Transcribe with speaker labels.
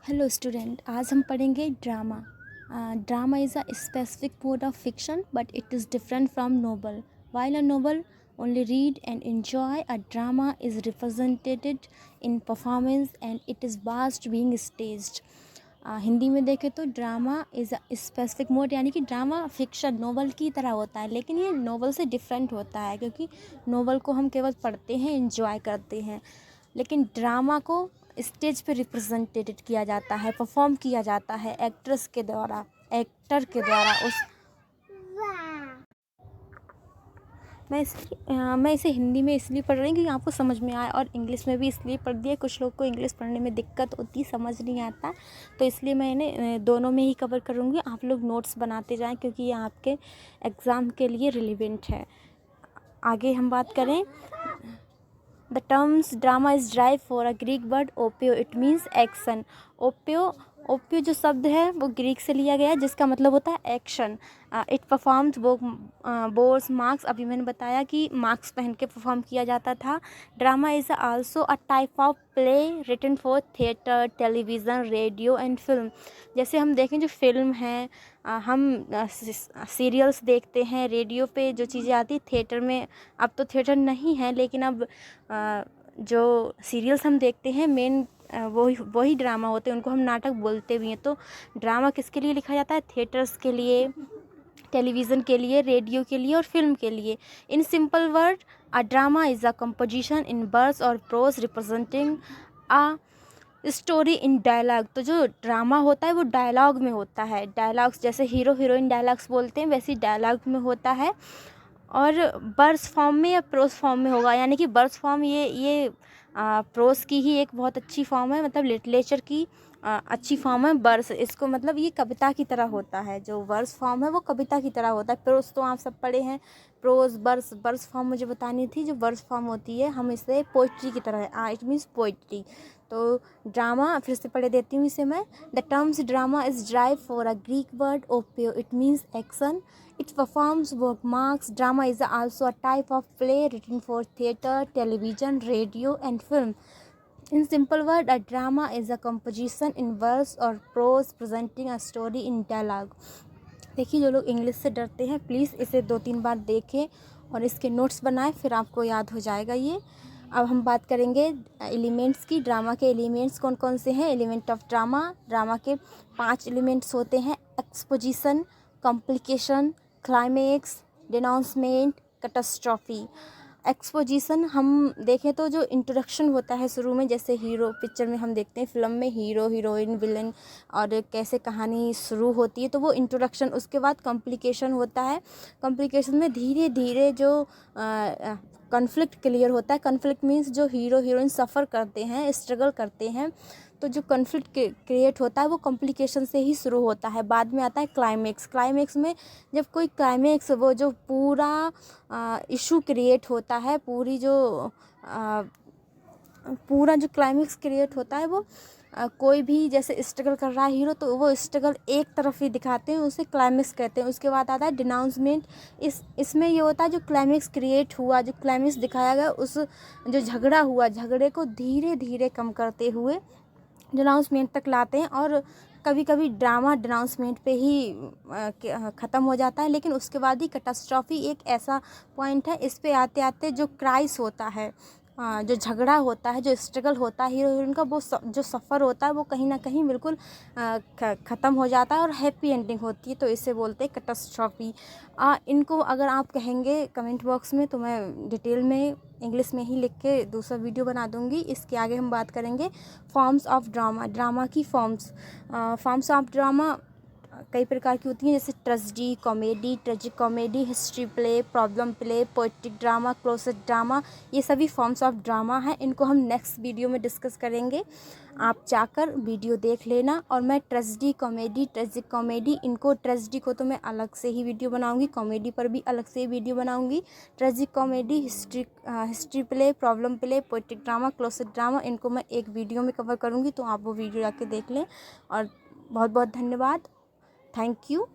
Speaker 1: Hello student, आज हम पढ़ेंगे drama. Drama is a specific mode of fiction but it is different from novel. While a novel only read and enjoy, a drama is represented in performance and it is vast being staged. Hindi में देखें तो drama is a specific mode, यानी कि drama fiction novel की तरह होता है, लेकिन ये नोवेल से डिफरेंट होता है क्योंकि नोवेल को हम केवल पढ़ते हैं, एंजॉय करते हैं, लेकिन ड्रामा को स्टेज पे रिप्रेजेंटेड किया जाता है, परफॉर्म किया जाता है एक्टर के द्वारा उस मैं इसे हिंदी में इसलिए पढ़ रही हूँ कि आपको समझ में आए, और इंग्लिश में भी इसलिए पढ़ दिया। कुछ लोग को इंग्लिश पढ़ने में दिक्कत होती, समझ नहीं आता, तो इसलिए मैंने दोनों में ही कवर करूँगी। आप लोग नोट्स बनाते जाएं क्योंकि ये आपके एग्ज़ाम के लिए रिलेवेंट है। आगे हम बात करें, the terms drama is drive for a Greek word opio, it means action. ओपियो जो शब्द है वो ग्रीक से लिया गया है, जिसका मतलब होता है action. It performs bores marks, अभी मैंने बताया कि मार्क्स पहन के परफॉर्म किया जाता था। Drama is also a type of play written for theatre, television, radio and film. जैसे हम देखें जो फिल्म है, हम सीरियल्स देखते हैं, रेडियो पे जो चीज़ें आती, थिएटर में अब तो थिएटर नहीं है, लेकिन अब जो सीरियल्स हम देखते हैं मेन वही ड्रामा होते हैं, उनको हम नाटक बोलते भी हैं। तो ड्रामा किसके लिए लिखा जाता है? थिएटर्स के लिए, टेलीविज़न के लिए, रेडियो के लिए और फिल्म के लिए। In simple word, a drama is a composition in verse और prose representing a story in dialogue. तो जो ड्रामा होता है वो डायलॉग में होता है। डायलॉग्स जैसे हीरो हीरोइन डायलॉग्स बोलते हैं, वैसे डायलॉग में होता है, और वर्स फॉर्म में या प्रोस फॉर्म में होगा। यानी कि वर्स फॉर्म ये प्रोस की ही एक बहुत अच्छी फॉर्म है, मतलब लिटरेचर की अच्छी फॉर्म है वर्स। इसको मतलब ये कविता की तरह होता है, जो वर्स फॉर्म है वो कविता की तरह होता है। प्रोस तो आप सब पढ़े हैं, प्रोज वर्स फॉर्म मुझे बतानी थी। जो वर्स फॉर्म होती है हम इसे पोइट्री की तरह है, इट मीन्स पोइट्री। तो ड्रामा फिर से पढ़े देती हूँ इसे मैं। The terms drama is drive for a Greek word opio, it means action. It performs work marks. Drama is also a type of play written for theatre, television, radio, and film. In simple word, a drama is a composition in verse or prose presenting a story in dialogue. देखिए, जो लोग English से डरते हैं please इसे 2-3 बार देखें और इसके नोट्स बनाएं, फिर आपको याद हो जाएगा ये। अब हम बात करेंगे एलिमेंट्स की। ड्रामा के एलिमेंट्स कौन कौन से हैं? एलिमेंट ऑफ ड्रामा के 5 एलिमेंट्स होते हैं: exposition, complication, climax, denouement, catastrophe. Exposition हम देखें तो जो इंट्रोडक्शन होता है शुरू में, जैसे हीरो पिक्चर में हम देखते हैं, फिल्म में हीरो हीरोइन विलन और कैसे कहानी शुरू होती है, तो वो इंट्रोडक्शन। उसके बाद कॉम्प्लिकेशन होता है। कॉम्प्लिकेशन में धीरे धीरे जो कॉन्फ्लिक्ट क्लियर होता है। कॉन्फ्लिक्ट मीन्स जो हीरो हीरोइन सफ़र करते हैं, स्ट्रगल करते हैं, तो जो कॉन्फ्लिक्ट क्रिएट होता है वो कॉम्प्लिकेशन से ही शुरू होता है। बाद में आता है क्लाइमेक्स। क्लाइमेक्स में जब कोई क्लाइमेक्स, वो जो पूरा इशू क्रिएट होता है, पूरा जो क्लाइमेक्स क्रिएट होता है वो कोई भी जैसे स्ट्रगल कर रहा है हीरो, तो वो स्ट्रगल एक तरफ ही दिखाते हैं, उसे क्लाइमेक्स कहते हैं। उसके बाद आता है डिनाउंसमेंट। इसमें ये होता है जो क्लाइमेक्स क्रिएट हुआ, जो क्लाइमेक्स दिखाया गया, उस जो झगड़ा हुआ, झगड़े को धीरे धीरे कम करते हुए डिनाउंसमेंट तक लाते हैं। और कभी कभी ड्रामा डिनाउंसमेंट पे ही ख़त्म हो जाता है, लेकिन उसके बाद ही कैटास्ट्रॉफी एक ऐसा पॉइंट है, इस पे आते आते जो क्राइस होता है, जो झगड़ा होता है, जो स्ट्रगल होता है हीरो हीरोइन का, वो जो सफ़र होता है वो कहीं ना कहीं बिल्कुल ख़त्म हो जाता है और हैप्पी एंडिंग होती है, तो इसे बोलते हैं कैटास्ट्रॉफी। इनको अगर आप कहेंगे कमेंट बॉक्स में तो मैं डिटेल में इंग्लिश में ही लिख के दूसरा वीडियो बना दूंगी। इसके आगे हम बात करेंगे फॉर्म्स ऑफ ड्रामा की फॉर्म्स ऑफ ड्रामा कई प्रकार की होती हैं, जैसे tragedy comedy, tragic comedy, history play, problem play, poetic drama, closet drama. ये सभी फॉर्म्स ऑफ ड्रामा हैं। इनको हम नेक्स्ट वीडियो में डिस्कस करेंगे, आप जाकर वीडियो देख लेना। और मैं ट्रेजेडी कॉमेडी, ट्रेजिक कॉमेडी, इनको ट्रेजेडी को तो मैं अलग से ही वीडियो बनाऊंगी, कॉमेडी पर भी अलग से ही वीडियो बनाऊंगी। Tragic comedy, history play, problem play, poetic drama, closet drama, इनको मैं एक वीडियो में कवर करूँगी, तो आप वो वीडियो जाके देख लें। और बहुत बहुत धन्यवाद। Thank you.